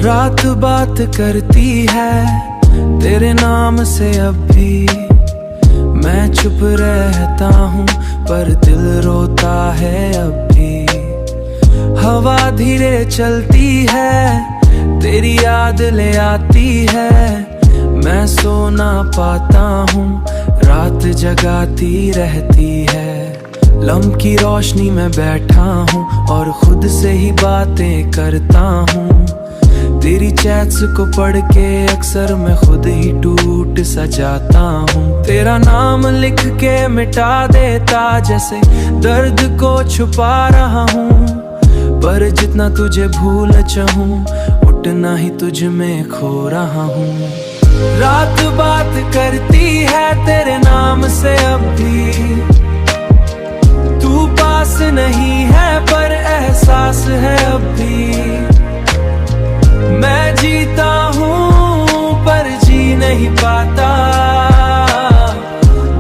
रात बात करती है तेरे नाम से, अब भी मैं चुप रहता हूँ पर दिल रोता है अब भी। हवा धीरे चलती है तेरी याद ले आती है, मैं सो ना पाता हूँ रात जगाती रहती है। लम्ब की रोशनी में बैठा हूँ और खुद से ही बातें करता हूँ। तेरी चैट्स को पढ़ के अक्सर मैं खुद ही टूट सा जाता हूँ। तेरा नाम लिख के मिटा देता जैसे दर्द को छुपा रहा हूँ, पर जितना तुझे भूल चाहूँ उतना ही तुझ में खो रहा हूँ। रात बात करती है तेरे नाम से, अब भी तू पास नहीं है पर एहसास है अब भी। मैं जीता हूँ पर जी नहीं पाता,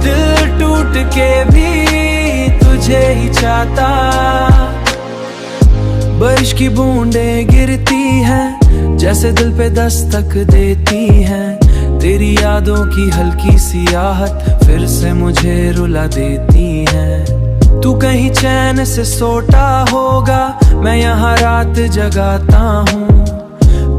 दिल टूट के भी तुझे ही चाहता। बारिश की बूंदें गिरती हैं जैसे दिल पे दस्तक देती हैं, तेरी यादों की हल्की सी आहट फिर से मुझे रुला देती है। तू कहीं चैन से सोता होगा, मैं यहाँ रात जगाता हूँ।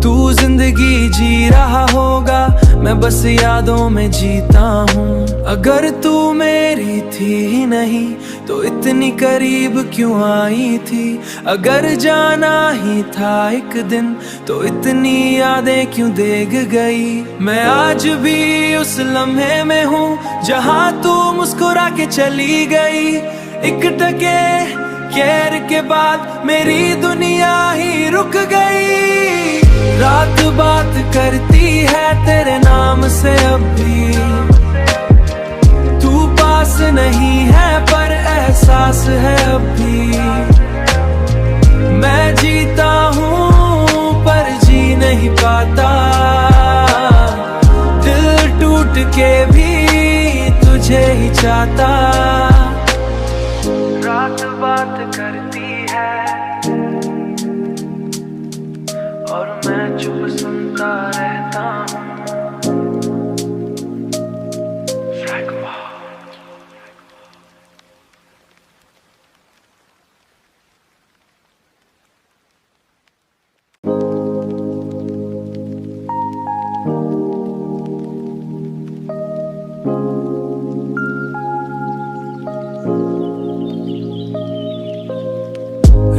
तू जिंदगी जी रहा होगा, मैं बस यादों में जीता हूँ। अगर तू मेरी थी ही नहीं तो इतनी करीब क्यों आई थी? अगर जाना ही था एक दिन तो इतनी यादें क्यों देग गई? मैं आज भी उस लम्हे में हूँ जहाँ तू मुस्कुरा के चली गई। एक टके खैर के बाद मेरी दुनिया ही रुक गई। रात बात करती है तेरे नाम से, अब भी तू पास नहीं है पर एहसास है अब भी। मैं जीता हूँ पर जी नहीं पाता, दिल टूट के भी तुझे ही चाहता। रात बात करती है और मैं चुप सुनता रहता हूँ।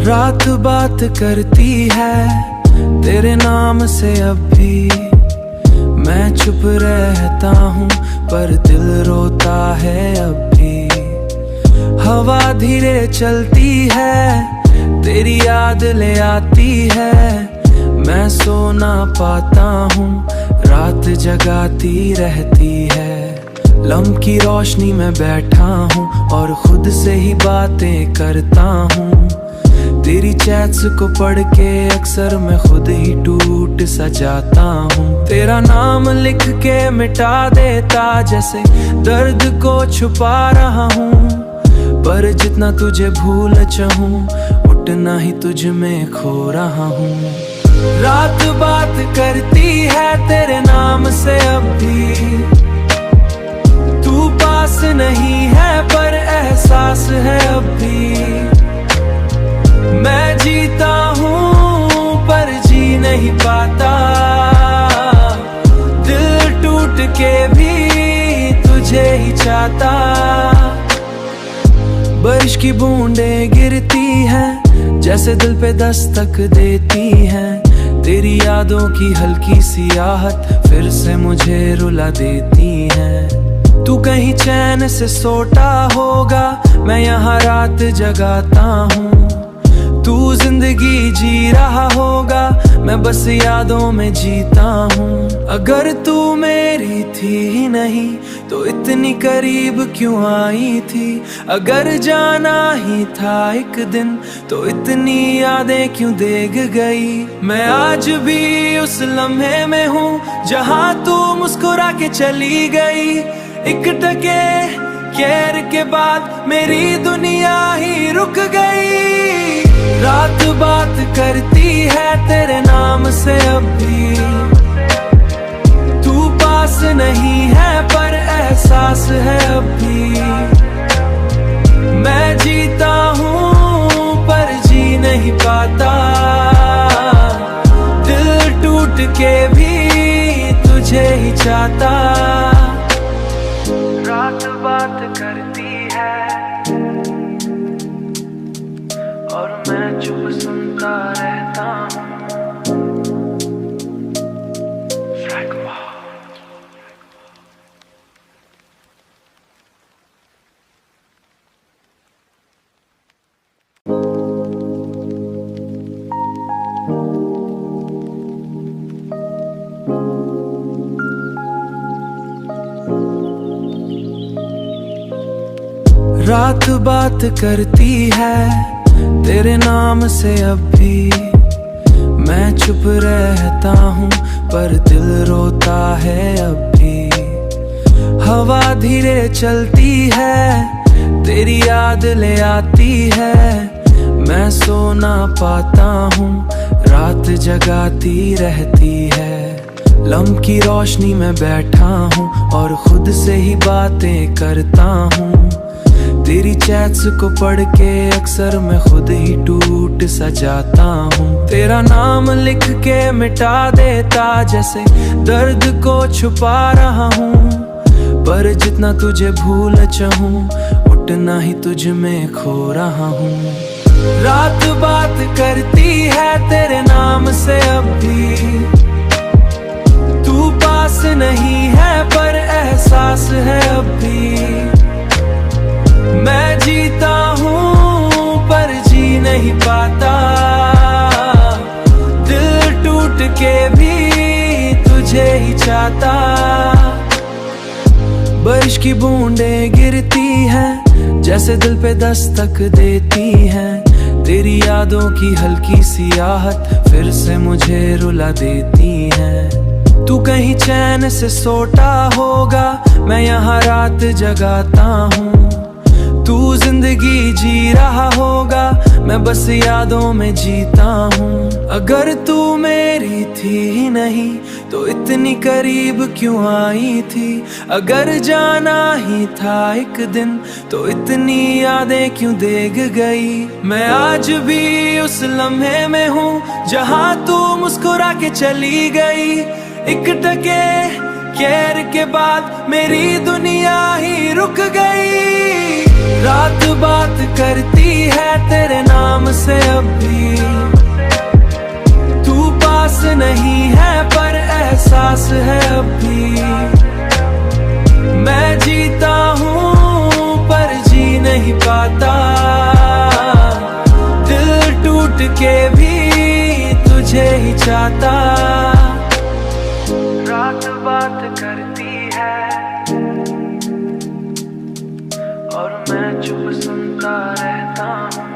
रात बात करती है तेरे नाम से, अब भी मैं चुप रहता हूँ पर दिल रोता है अब भी। हवा धीरे चलती है तेरी याद ले आती है, मैं सो ना पाता हूँ रात जगाती रहती है। लम्ब की रोशनी में बैठा हूँ और खुद से ही बातें करता हूँ। तेरी चैट्स को पढ़ के अक्सर मैं खुद ही टूट सा जाता हूँ। तेरा नाम लिख के मिटा देता जैसे दर्द को छुपा रहा हूँ, पर जितना तुझे भूल चाहूँ उतना ही तुझ में खो रहा हूँ। रात बात करती है तेरे नाम से, अब भी तू पास नहीं है पर एहसास है अब भी। मैं जीता हूँ पर जी नहीं पाता, दिल टूट के भी तुझे ही चाहता। बारिश की बूंदें गिरती हैं जैसे दिल पे दस्तक देती हैं, तेरी यादों की हल्की सी आहट फिर से मुझे रुला देती है। तू कहीं चैन से सोता होगा, मैं यहाँ रात जगाता हूँ। तू जिंदगी जी रहा होगा, मैं बस यादों में जीता हूँ। अगर तू मेरी थी ही नहीं तो इतनी करीब क्यों आई थी? अगर जाना ही था एक दिन तो इतनी यादें क्यों देग गई? मैं आज भी उस लम्हे में हूँ जहाँ तू मुस्कुरा के चली गई। एक टके केयर के बाद मेरी दुनिया ही रुक गई। रात बात करती है तेरे नाम से अब भी, तू पास नहीं है पर एहसास है अब भी। मैं जीता हूँ पर जी नहीं पाता, दिल टूट के भी तुझे ही चाहता। रात बात करती है और मैं चुप सुनता रहता हूँ। रात बात करती है तेरे नाम से अब भी, मैं चुप रहता हूँ पर दिल रोता है अब भी। हवा धीरे चलती है तेरी याद ले आती है, मैं सो ना पाता हूँ रात जगाती रहती है। लम्ब की रोशनी में बैठा हूँ और खुद से ही बातें करता हूँ। तेरी चैट्स को पढ़ के अक्सर मैं खुद ही टूट सा जाता हूँ। तेरा नाम लिख के मिटा देता जैसे दर्द को छुपा रहा हूँ, पर जितना तुझे भूल चाहूँ उतना ही तुझ में खो रहा हूँ। रात बात करती है तेरे नाम से अब भी, तू पास नहीं है पर एहसास है अब भी। मैं जीता हूँ पर जी नहीं पाता, दिल टूट के भी तुझे ही चाहता। बारिश की बूंदें गिरती हैं जैसे दिल पे दस्तक देती हैं, तेरी यादों की हल्की सी आहट फिर से मुझे रुला देती है। तू कहीं चैन से सोता होगा, मैं यहाँ रात जगाता हूँ। तू जिंदगी जी रहा होगा, मैं बस यादों में जीता हूँ। अगर तू मेरी थी ही नहीं तो इतनी करीब क्यों आई थी। अगर जाना ही था एक दिन तो इतनी यादें क्यों देग गई। मैं आज भी उस लम्हे में हूँ जहाँ तू मुस्कुरा के चली गई। एक टके केयर के बाद मेरी दुनिया ही रुक गई। रात बात करती है तेरे नाम से अब भी, तू पास नहीं है पर एहसास है अब भी। मैं जीता हूँ पर जी नहीं पाता, दिल टूट के भी तुझे ही चाहता। रात बात करती है और मैं चुप सुनता रहता हूँ।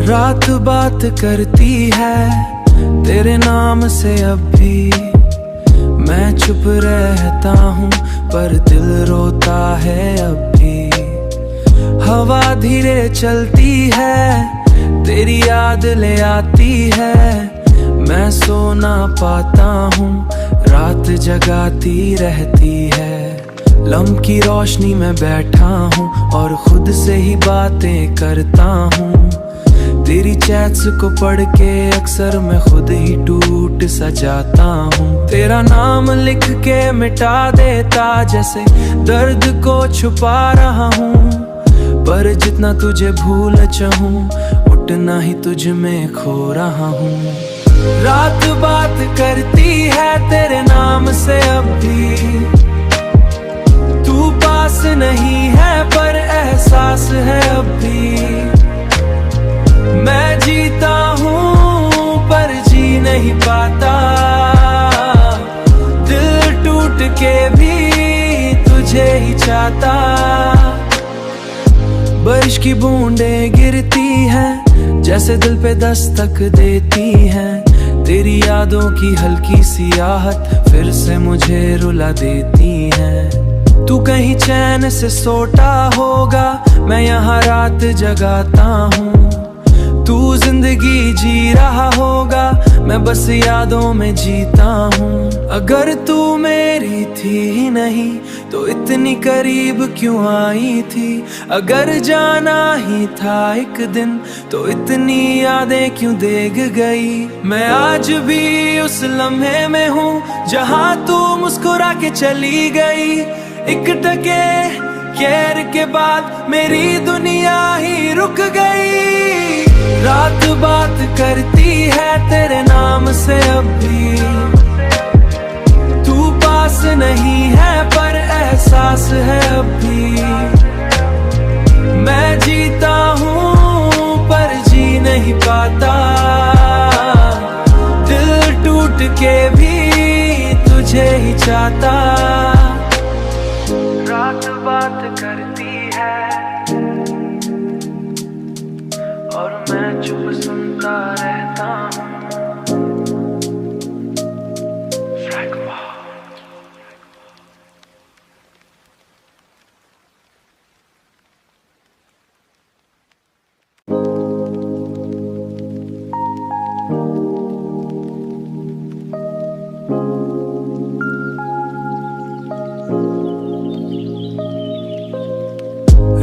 रात बात करती है तेरे नाम से अब भी, मैं चुप रहता हूँ पर दिल रोता है अब भी। हवा धीरे चलती है तेरी याद ले आती है, मैं सो ना पाता हूँ रात जगाती रहती है। लम्ब की रोशनी में बैठा हूँ और खुद से ही बातें करता हूँ। तेरी चैट्स को पढ़ के अक्सर मैं खुद ही टूट सा जाता हूँ। तेरा नाम लिख के मिटा देता जैसे दर्द को छुपा रहा हूँ, पर जितना तुझे भूल चाहूँ उतना ही तुझ में खो रहा हूँ। रात बात करती है तेरे नाम से अब भी, तू पास नहीं है पर एहसास है अब भी। मैं जीता हूँ पर नहीं पाता, दिल टूट के भी तुझे ही चाहता। बारिश की बूंदें गिरती हैं, जैसे दिल पे दस्तक देती हैं। तेरी यादों की हल्की सी आहट फिर से मुझे रुला देती है। तू कहीं चैन से सोता होगा, मैं यहाँ रात जगाता हूँ। तू जिंदगी जी रहा होगा, मैं बस यादों में जीता हूँ। अगर तू मेरी थी ही नहीं तो इतनी करीब क्यों आई थी। अगर जाना ही था एक दिन तो इतनी यादें क्यों देग गई। मैं आज भी उस लम्हे में हूँ जहाँ तू मुस्कुरा के चली गई। एक टके खैर के बाद मेरी दुनिया ही रुक गई। रात बात करती है तेरे नाम से अब भी, तू पास नहीं है पर एहसास है अब भी। मैं जीता हूँ पर जी नहीं पाता, दिल टूट के भी तुझे ही चाहता। रात बात करती है और मैं चुप सुनता रहता हूँ।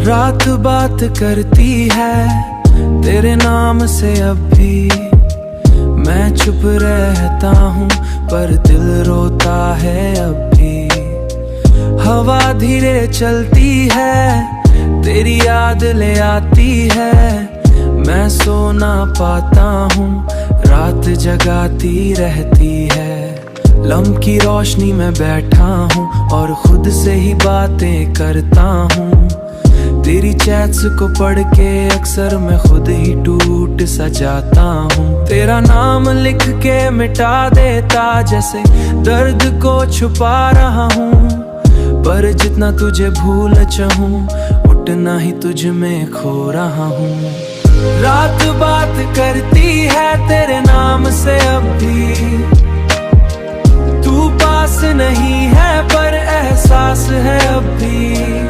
रात बात करती है तेरे नाम से अब भी, मैं चुप रहता हूँ पर दिल रोता है अब भी। हवा धीरे चलती है तेरी याद ले आती है। मैं सो ना पाता हूँ रात जगाती रहती है। लम्ह की रोशनी में बैठा हूँ और खुद से ही बातें करता हूँ। तेरी चैट्स को पढ़ के अक्सर मैं खुद ही टूट सा जाता हूँ। तेरा नाम लिख के मिटा देता जैसे दर्द को छुपा रहा हूँ। पर जितना तुझे भूल चाहूँ उतना ही तुझ में खो रहा हूँ। रात बात करती है तेरे नाम से अब भी, तू पास नहीं है पर एहसास है अब भी।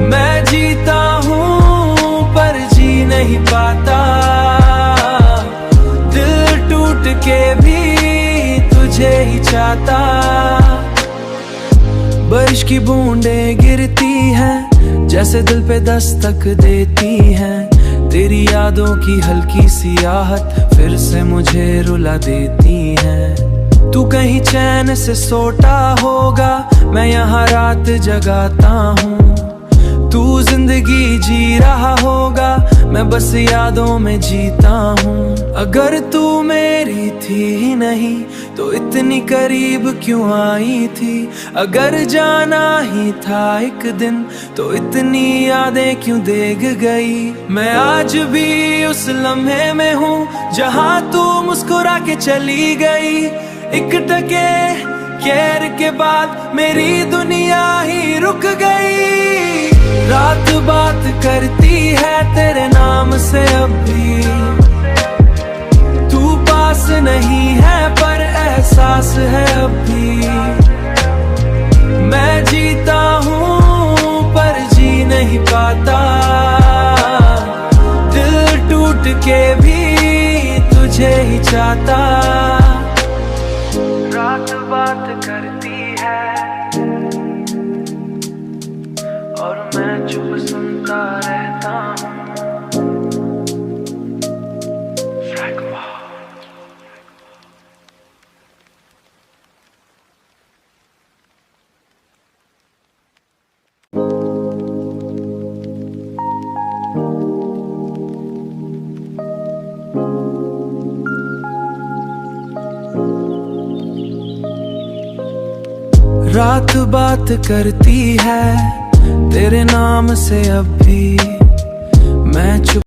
मैं जीता हूँ पर जी नहीं पाता, दिल टूट के भी तुझे ही चाहता। बारिश की बूंदें गिरती हैं, जैसे दिल पे दस्तक देती हैं। तेरी यादों की हल्की सी आहट फिर से मुझे रुला देती है। तू कहीं चैन से सोता होगा, मैं यहाँ रात जगाता हूँ। तू जिंदगी जी रहा होगा, मैं बस यादों में जीता हूँ। अगर तू मेरी थी ही नहीं तो इतनी करीब क्यों आई थी। अगर जाना ही था एक दिन तो इतनी यादें क्यों देग गई। मैं आज भी उस लम्हे में हूँ जहाँ तू मुस्कुरा के चली गई। एक टके खैर के बाद मेरी दुनिया ही रुक गई। रात बात करती है तेरे नाम से अब भी, तू पास नहीं है पर एहसास है अब भी। मैं जीता हूँ पर जी नहीं पाता, दिल टूट के भी तुझे ही चाहता। रात बात करती है और मैं चुप सुनता रहता हूँ। रात बात करती है तेरे नाम से अब भी, मैं चुप